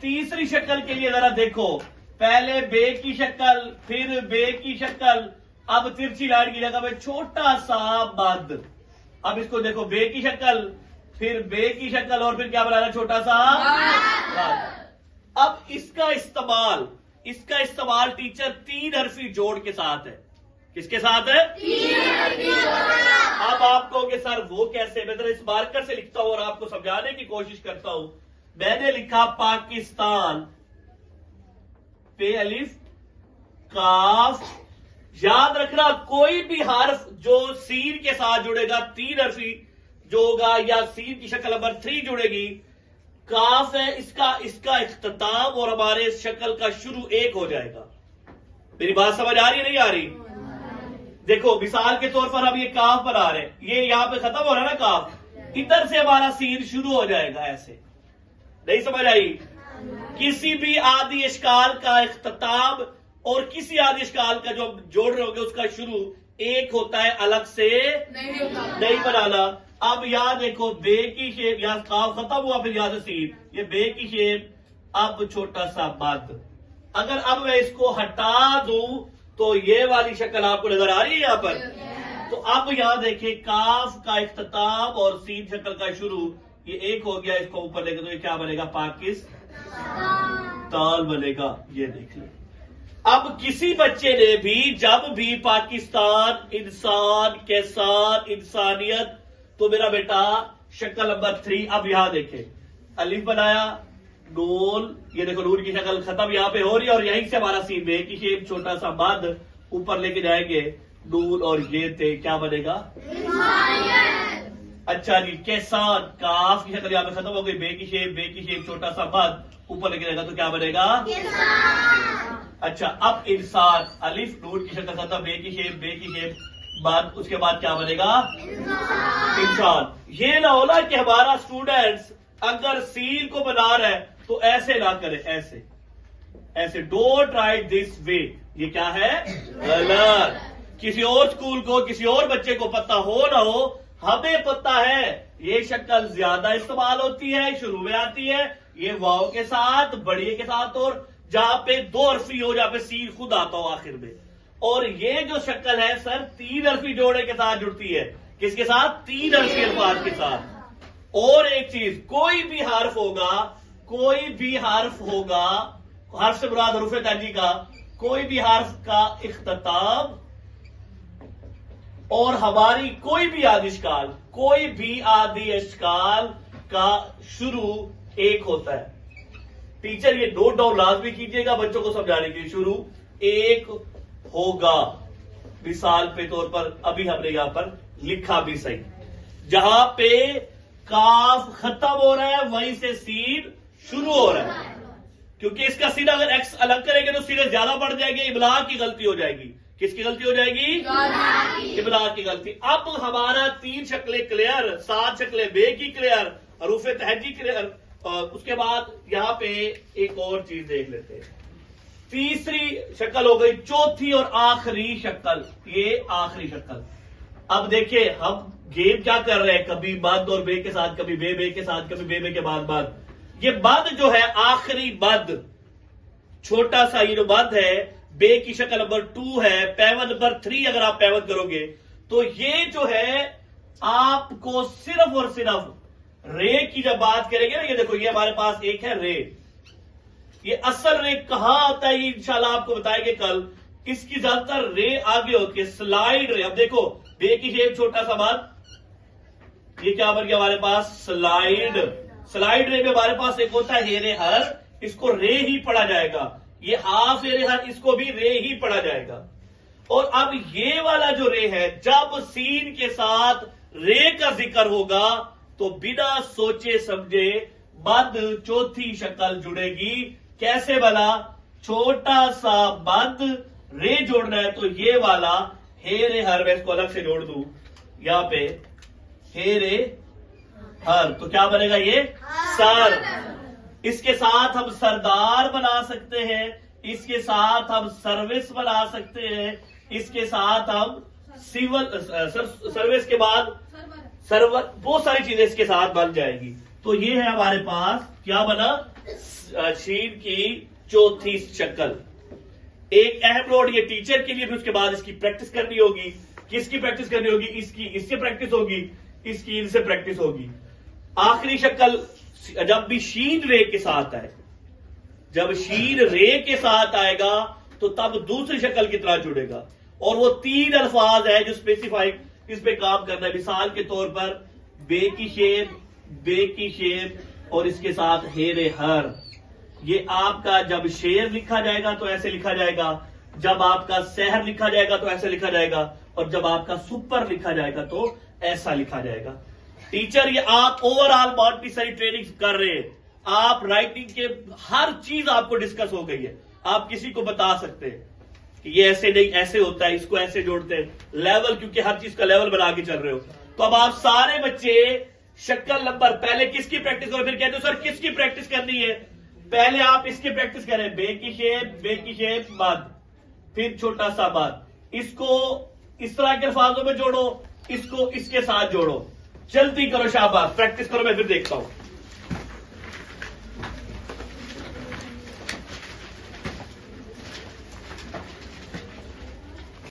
तीसरी शक्ल के लिए जरा देखो, पहले बे की शक्ल, फिर बे की शक्ल, अब तिरछी लाइन की जगह पे छोटा सा बद। अब इसको देखो, बे की शक्ल, फिर बे की शक्ल, और फिर क्या बनाना, छोटा सा बद। अब इसका इस्तेमाल टीचर तीन हरफी जोड़ के साथ है। किसके साथ है? अब आप कहोगे सर वो कैसे? मैं इस मार्कर से लिखता हूं और आपको समझाने की कोशिश करता हूं। मैंने लिखा पाकिस्तान, पे अलिफ काफ। याद रखना, कोई भी हर्फ जो सीन के साथ जुड़ेगा, तीन हरफी जो होगा, या सीन की शक्ल नंबर 3 जुड़ेगी, काफ है इसका इख्तिताम और हमारे शक्ल का शुरू एक हो जाएगा। मेरी बात समझ आ रही है, नहीं आ रही? देखो मिसाल के तौर पर हम ये काफ बना रहे हैं, ये यहां पे खत्म हो रहा है ना काफ, इधर से हमारा सीन शुरू हो जाएगा। ऐसे नहीं समझ आई? किसी भी आदि इश्काल का इख्तिताम और किसी आदि इश्काल का जो जोड़ रहे होंगे उसका शुरू एक होता है, अलग से नहीं बनाना। अब यहां देखो, बे की शेप, यहां काफ खत्म हुआ, फिर यहां से सीन, ये बे की शेप, अब छोटा सा बद। अगर अब मैं इसको हटा दूं तो ये वाली शक्ल आपको नजर आ रही है यहां पर। तो अब यहां देखिए, काफ का इख्तिताम और सीन शक्ल का शुरू ये एक हो गया। इसको ऊपर लेकर तो ये क्या बनेगा? पाकिस्तान बनेगा। ये देखिए, अब किसी बच्चे ने भी जब भी पाकिस्तान, इंसान के साथ इंसानियत, तो मेरा बेटा शक्ल नंबर 3। अब यहां देखे, अलिफ बनाया, नून, ये देखो नून की शक्ल खत्म यहां पे हो रही है, और यहीं से हमारा सीन बे की शेप, छोटा सा बद, ऊपर लेके जाएंगे नून, और ये थे क्या बनेगा? अच्छा जी, कैसान, काफ की शक्ल यहां पे खत्म हो गई, बे की शेप, छोटा सा बद, ऊपर लेके जाएगा तो क्या बनेगा? अच्छा, अब इंसान, अलिफ नून की शक्ल खत्म, बे की शेप बद, उसके बाद क्या बनेगा? इंसान। ये ना होला कि हमारा स्टूडेंट्स अगर सील को बना रहा है तो ऐसे ना करे, ऐसे डोंट राइट दिस वे। ये क्या है? गलत। किसी और स्कूल को, किसी और बच्चे को पता हो ना हो, हमें पता है ये शक्ल ज्यादा इस्तेमाल होती है, शुरू में आती है, ये वाव के साथ, बढ़िए के साथ, और जहां पे दो हरफी हो, जहां पे सील खुद आता हो आखिर में। और ये जो शक्ल है सर, तीन हरफी जोड़े के साथ जुड़ती है। किसके साथ? तीन हरफी अल्फाज के साथ। और एक चीज, कोई भी हर्फ होगा, हर्फ से मुराद हरूफ ताजी का, कोई भी हर्फ का इख्तिताम और हमारी कोई भी आदि इश्काल का शुरू एक होता है। टीचर ये नोट डाउन लाजमी कीजिएगा बच्चों को समझाने के लिए, शुरू एक होगा। मिसाल पे तौर पर अभी हमने यहां पर लिखा भी सही, जहां पे काफ खत्म हो रहा है वहीं से सीन शुरू हो रहा है, क्योंकि इसका सीन अगर एक्स अलग करेंगे तो सीने ज्यादा बढ़ जाएंगे, इबलाग की गलती हो जाएगी। किसकी गलती हो जाएगी? इबलाग की गलती। अब हमारा 3 शक्लें क्लियर, 7 शक्लें बे की क्लियर, हरूफ तहजी क्लियर। उसके बाद यहां पे एक और चीज देख लेते हैं। तीसरी शक्ल हो गई, चौथी और आखिरी शक्ल, ये आखिरी शक्ल। अब देखिए हम गेम क्या कर रहे हैं, कभी बद और बे के साथ, कभी बे के साथ, कभी बे के बाद बद। ये बद जो है, आखिरी बद, छोटा सा ये जो बद है, बे की शक्ल नंबर 2 है, पैवन नंबर 3 अगर आप पैवन करोगे तो ये जो है आपको सिर्फ और सिर्फ रे की जब बात करेंगे ना, ये देखो ये हमारे पास एक है रे। ये असल रे कहां आता है, ये इंशाल्लाह आपको बताएंगे कल। इसकी ज्यादातर रे आगे होती है, स्लाइड रे। अब देखो बे की शेप, छोटा सा बद, ये क्या बन गया हमारे पास? स्लाइड रे में हमारे पास एक होता है हेरे हर, इसको रे ही पढ़ा जाएगा। ये हाफ हेरे हर, इसको भी रे ही पढ़ा जाएगा। और अब ये वाला जो रे है, जब सीन के साथ रे का जिक्र होगा तो बिना सोचे समझे बद चौथी शक्ल जुड़ेगी। कैसे बना? छोटा सा बद, रे जोड़ना है तो ये वाला हेरे हर, मैं इसको अलग से जोड़ दूं, यहां पे हेरे हर, तो क्या बनेगा? ये सर। इसके साथ हम सरदार बना सकते हैं, इसके साथ हम सर्विस बना सकते हैं, इसके साथ हम सिविल सर्विस के बाद सर्वर, बहुत सारी चीजें इसके साथ बन जाएगी। तो ये है हमारे पास क्या बना, शीन की चौथी शक्ल। एक अहम नोट ये टीचर के लिए भी, उसके बाद इसकी प्रैक्टिस करनी होगी। किसकी प्रैक्टिस करनी होगी, इसकी, इससे प्रैक्टिस होगी, इसकी इनसे प्रैक्टिस होगी। आखिरी शक्ल जब भी शीन रे के साथ आए, जब शीन रे के साथ आएगा तो तब दूसरी शक्ल की तरह जुड़ेगा। और वो 3 अल्फाज है जो स्पेसिफाइड इस पे काम करना है। मिसाल के तौर पर बे की शेर और इसके साथ हेरे हर। ये आपका जब शेर लिखा जाएगा तो ऐसे लिखा जाएगा, जब आपका सहर लिखा जाएगा तो ऐसे लिखा जाएगा, और जब आपका सुपर लिखा जाएगा तो ऐसा लिखा जाएगा। टीचर ये आप ओवरऑल बहुत सारी ट्रेनिंग कर रहे हैं, आप राइटिंग के हर चीज आपको डिस्कस हो गई है, आप किसी को बता सकते हैं कि ये ऐसे नहीं ऐसे होता है, इसको ऐसे जोड़ते हैं, लेवल, क्योंकि हर चीज का लेवल बना के चल रहे हो। तो अब आप सारे बच्चे शक्ल नंबर पहले किसकी प्रैक्टिस करो, फिर कहते हो सर किसकी प्रैक्टिस करनी है। पहले आप इसकी प्रैक्टिस करें, बे की शेप मद, फिर छोटा सा मद, इसको इस तरह के अल्फाजों में जोड़ो, इसको इसके साथ जोड़ो। जल्दी करो, शाबाश, प्रैक्टिस करो, मैं फिर देखता हूं।